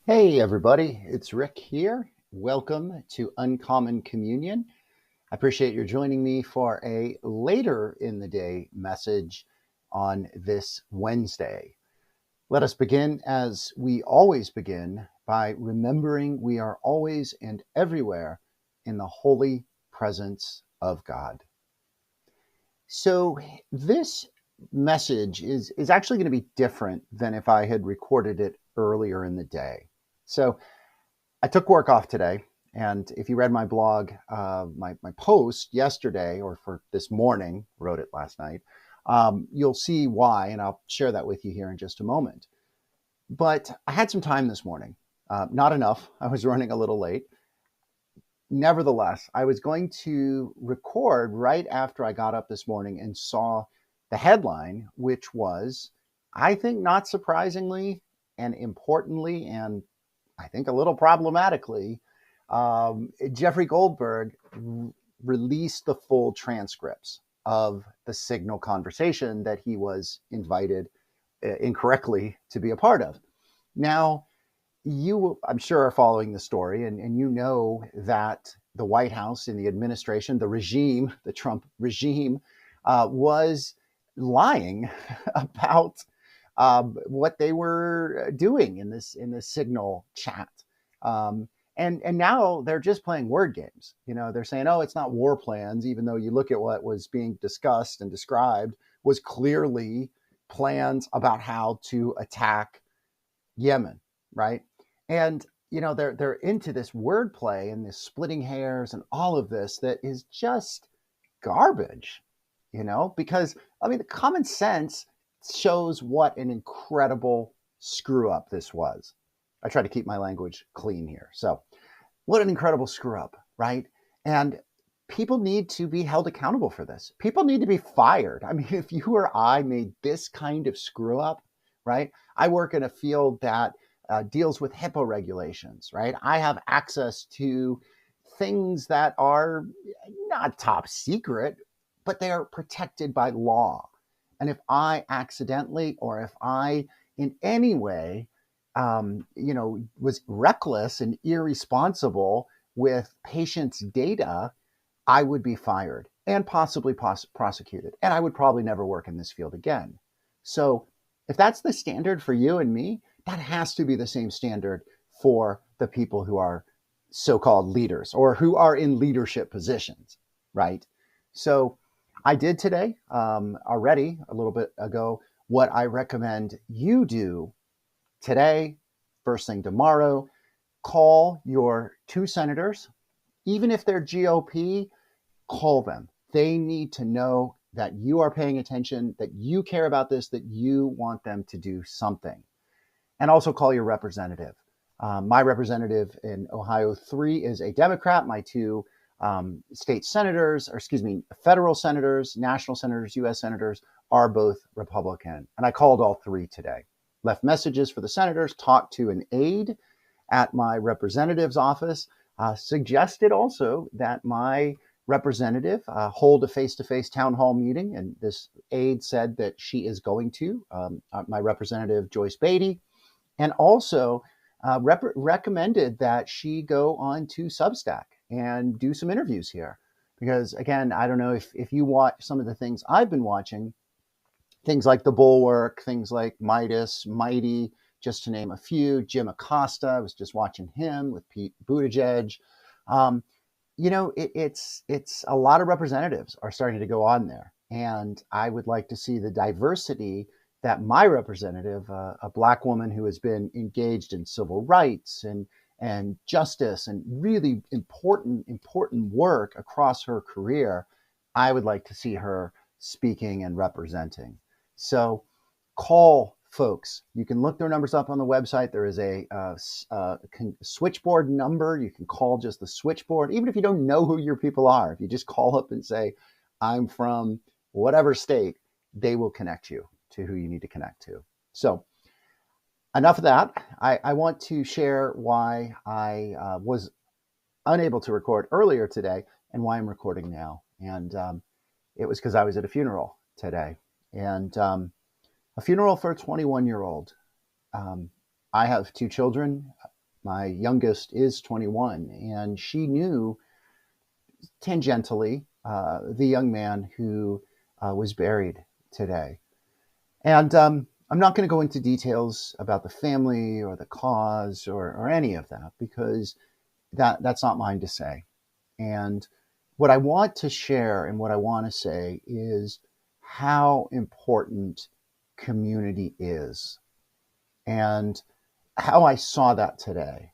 Hey everybody, it's Rick here. Welcome to Uncommon Communion. I appreciate your joining me for a later in the day message on this Wednesday. Let us begin as we always begin by remembering we are always and everywhere in the holy presence of God. So this message is actually going to be different than if I had recorded it earlier in the day. So I took work off today, and if you read my blog, my post yesterday, or for this morning, wrote it last night, you'll see why, and I'll share that with you here in just a moment. But I had some time this morning, not enough. I was running a little late. Nevertheless, I was going to record right after I got up this morning and saw the headline, which was, I think, not surprisingly and importantly, and I think a little problematically, Jeffrey Goldberg released the full transcripts of the Signal conversation that he was invited incorrectly to be a part of. Now, you, I'm sure, are following the story, and you know that the White House and the administration, the regime, the Trump regime, was lying about what they were doing in this Signal chat. And now they're just playing word games. You know, they're saying, oh, it's not war plans, even though you look at what was being discussed and described was clearly plans about how to attack Yemen, right? And you know, they're into this wordplay and this splitting hairs and all of this that is just garbage, you know, because I mean, the common sense shows what an incredible screw up this was. I try to keep my language clean here. So, what an incredible screw up, right? And people need to be held accountable for this. People need to be fired. I mean, if you or I made this kind of screw up, right? I work in a field that deals with HIPAA regulations, right? I have access to things that are not top secret, but they are protected by law. And if I accidentally or if I in any way, was reckless and irresponsible with patients' data, I would be fired and possibly prosecuted. And I would probably never work in this field again. So if that's the standard for you and me, that has to be the same standard for the people who are so-called leaders or who are in leadership positions, right? So I did today already a little bit ago what I recommend you do today, first thing tomorrow. Call your two senators, even if they're GOP, call them. They need to know that you are paying attention, that you care about this, that you want them to do something. And also call your representative. My representative in Ohio 3 is a Democrat. My two state senators, or excuse me, federal senators, national senators, US senators are both Republican. And I called all three today. Left messages for the senators, talked to an aide at my representative's office, suggested also that my representative hold a face-to-face town hall meeting. And this aide said that she is going to, my representative Joyce Beatty, and also recommended that she go on to Substack and do some interviews here. Because again, I don't know if you watch some of the things I've been watching, things like The Bulwark, things like Midas, Mighty, just to name a few. Jim Acosta, I was just watching him with Pete Buttigieg. It's a lot of representatives are starting to go on there. And I would like to see the diversity that my representative, a Black woman who has been engaged in civil rights and justice and really important work across her career, I would like to see her speaking and representing. So call folks. You can look their numbers up on the website. There is a switchboard number. You can call just the switchboard, even if you don't know who your people are. If you just call up and say, I'm from whatever state, they will connect you to who you need to connect to. So enough of that. I want to share why I was unable to record earlier today and why I'm recording now. And it was because I was at a funeral today. And a funeral for a 21-year-old. I have two children. My youngest is 21, and she knew tangentially the young man who was buried today. And I'm not going to go into details about the family or the cause or any of that, because that's not mine to say. And what I want to share and what I want to say is how important community is, and how I saw that today.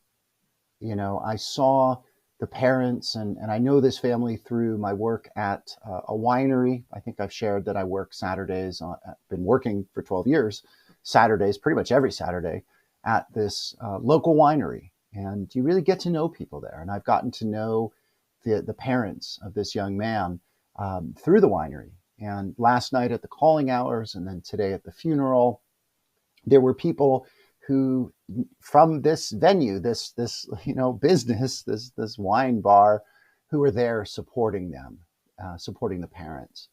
I saw the parents, and I know this family through my work at a winery. I think I've shared that I work Saturdays. I've been working for 12 years, Saturdays, pretty much every Saturday, at this local winery. And you really get to know people there. And I've gotten to know the parents of this young man through the winery. And last night at the calling hours, and then today at the funeral, there were people who, from this venue, this business, this wine bar, who were there supporting them, supporting the parents.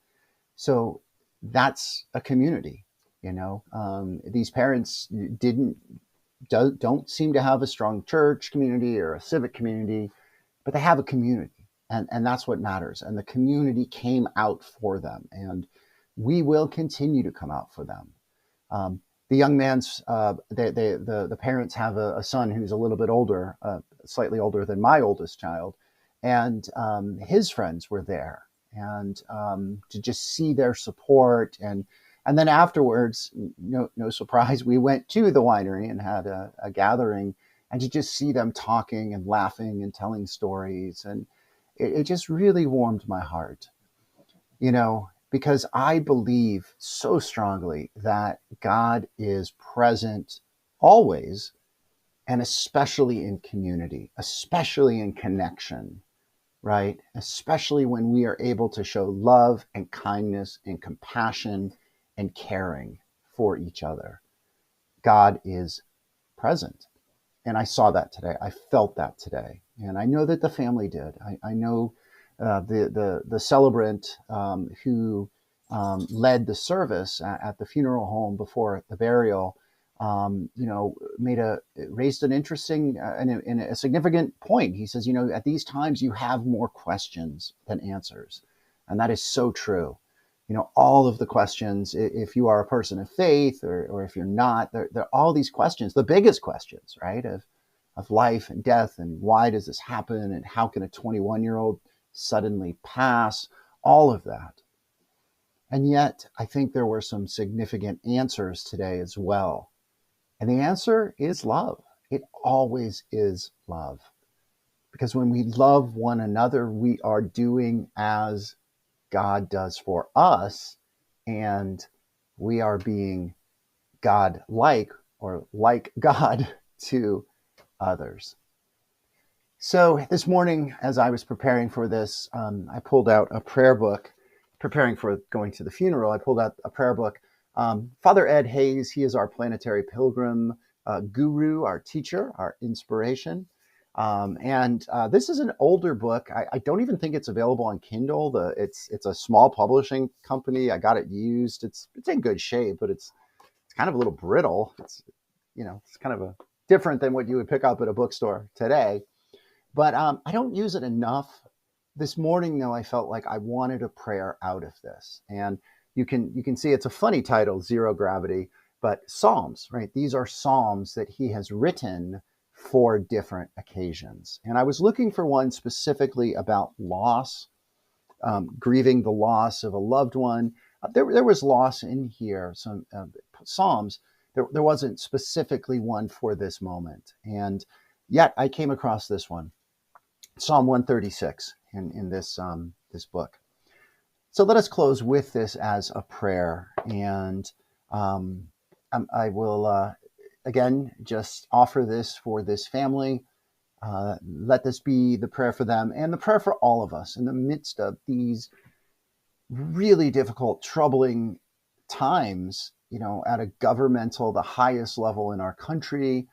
So that's a community. These parents don't seem to have a strong church community or a civic community, but they have a community, and that's what matters. And the community came out for them, and we will continue to come out for them. The young man's, the parents have a son who's a little bit older, slightly older than my oldest child, and his friends were there, and to just see their support, and then afterwards, no surprise, we went to the winery and had a gathering, and to just see them talking and laughing and telling stories, and it just really warmed my heart, because I believe so strongly that God is present always, and especially in community, especially in connection, right? Especially when we are able to show love and kindness and compassion and caring for each other. God is present. And I saw that today. I felt that today. And I know that the family did. I know the celebrant who led the service at the funeral home before the burial, raised an interesting and a significant point. He says, at these times you have more questions than answers, and that is so true. All of the questions, if you are a person of faith or if you're not, there are all these questions, the biggest questions, right, of life and death, and why does this happen, and how can a 21-year-old suddenly pass, all of that. And yet, I think there were some significant answers today as well. And the answer is love. It always is love. Because when we love one another, we are doing as God does for us, and we are being God-like, or like God, to others. So this morning, as I was preparing for this, I pulled out a prayer book. Preparing for going to the funeral, I pulled out a prayer book. Father Ed Hayes, he is our planetary pilgrim guru, our teacher, our inspiration. And this is an older book. I don't even think it's available on Kindle. It's a small publishing company. I got it used. It's in good shape, but it's kind of a little brittle. It's kind of different than what you would pick up at a bookstore today. But I don't use it enough. This morning, though, I felt like I wanted a prayer out of this. And you can see it's a funny title, Zero Gravity, but Psalms, right? These are Psalms that he has written for different occasions. And I was looking for one specifically about loss, grieving the loss of a loved one. There was loss in here, some Psalms. There wasn't specifically one for this moment. And yet I came across this one, Psalm 136 in this book. So let us close with this as a prayer. And I will, again, just offer this for this family. Let this be the prayer for them and the prayer for all of us in the midst of these really difficult, troubling times, at a governmental, the highest level in our country.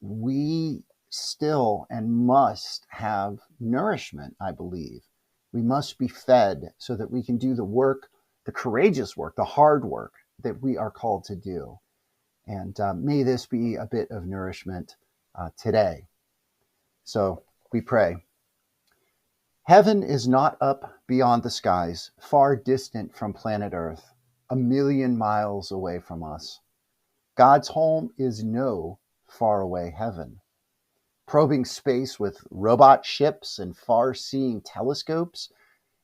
We still and must have nourishment, I believe. We must be fed so that we can do the work, the courageous work, the hard work that we are called to do. And may this be a bit of nourishment today. So we pray. Heaven is not up beyond the skies, far distant from planet Earth, a million miles away from us. God's home is no faraway heaven. Probing space with robot ships and far-seeing telescopes,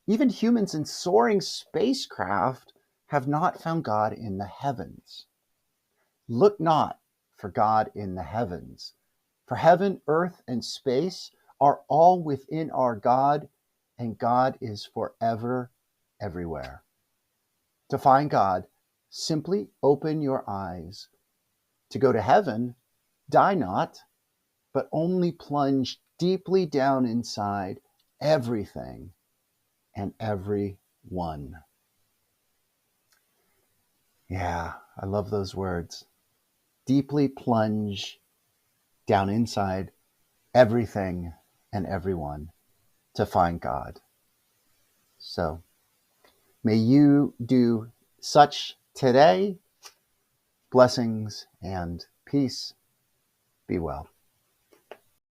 even humans in soaring spacecraft have not found God in the heavens. Look not for God in the heavens, for heaven, earth, and space are all within our God, and God is forever everywhere. To find God, simply open your eyes. To go to heaven, die not, but only plunge deeply down inside everything and everyone. Yeah, I love those words. Deeply plunge down inside everything and everyone to find God. So may you do such today. Blessings and peace. Be well.